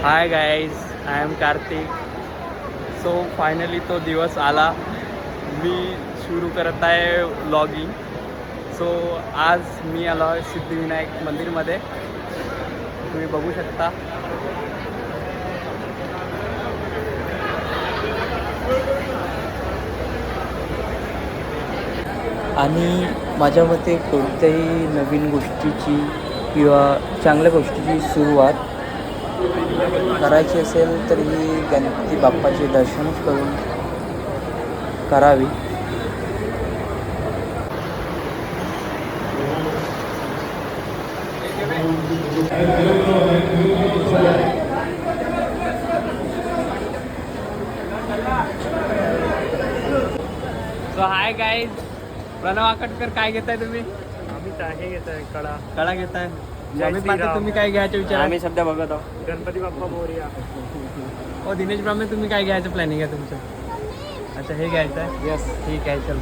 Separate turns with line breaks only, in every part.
High guys, I am Kartik. So finally तो दिवस आला. मी सुरू करत आहे व्लॉगिंग. सो आज मी आलो आहे सिद्धिविनायक मंदिरमध्ये. तुम्ही बघू शकता.
आणि माझ्या मते कोणत्याही नवीन गोष्टीची किंवा चांगल्या गोष्टीची सुरुवात करायची असेल तर ही गणपती बाप्पाचे दर्शनच करून करावी.
सो हाय गाईज, प्रणव आकटकर काय घेताय तुम्ही?
आम्ही हे घेत आहे
कडा घेताय.
जय
अमित पाटील
श्रीराम.
तुम्ही काय घ्यायचं विचार?
आम्ही सध्या बघत आहोत गणपती बाप्पा मोरया.
ओ दिनेश ब्राह्मणे तुम्ही काय घ्यायचं प्लॅनिंग आहे तुमचं? अच्छा हे घ्यायचं आहे.
यस.
ठीक आहे, चल.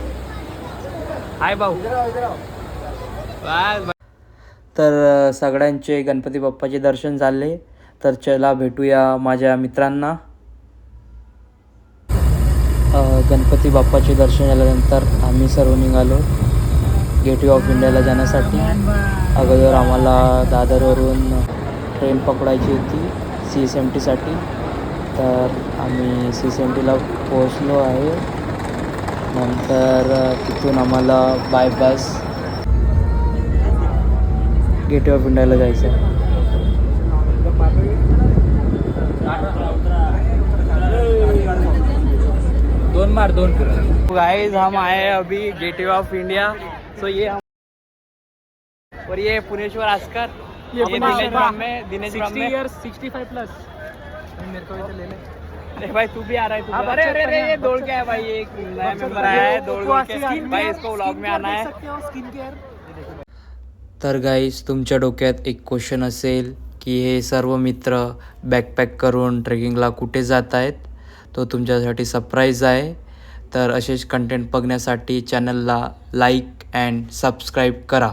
हाय भाऊ. बस.
तर सगळ्यांचे गणपती बाप्पाचे दर्शन झाले. तर चला भेटूया माझ्या मित्रांना. गणपती बाप्पाचे दर्शन झाल्यानंतर आम्ही सर्व निघालो गेटवे ऑफ इंडियाला जाण्यासाठी. अगोदर आम्हाला दादरवरून ट्रेन पकडायची होती CSMTसाठी. तर आम्ही CSMTला पोहोचलो आहे. नंतर तिथून आम्हाला बाय बस गेटवे ऑफ इंडियाला जायचं आहे.
दोन गाइस, हम आए हैं अभी गेटवे ऑफ इंडिया. सो ये हम और ये पुनेश्वर आस्कर, ये दिनेश ब्राह्मणे.
65 प्लस. मेरे को भी ले ले.
अरे भाई तू भी आ रहा है? तू अरे अरे अरे ये दौड़ के है भाई. एक नया मेंबर आया है दौड़ के भाई. इसको व्लॉग में आना है.
Skin care.
तर गाईज, तुमच्या डोक्यात एक क्वेश्चन असेल की हे सर्व मित्र बॅकपॅक करून ट्रेकिंगला कुठे जात आहेत. तो तुमच्यासाठी सरप्राईज आहे. तर असेच कंटेंट बघण्यासाठी चॅनलला लाईक अँड सबस्क्राईब करा.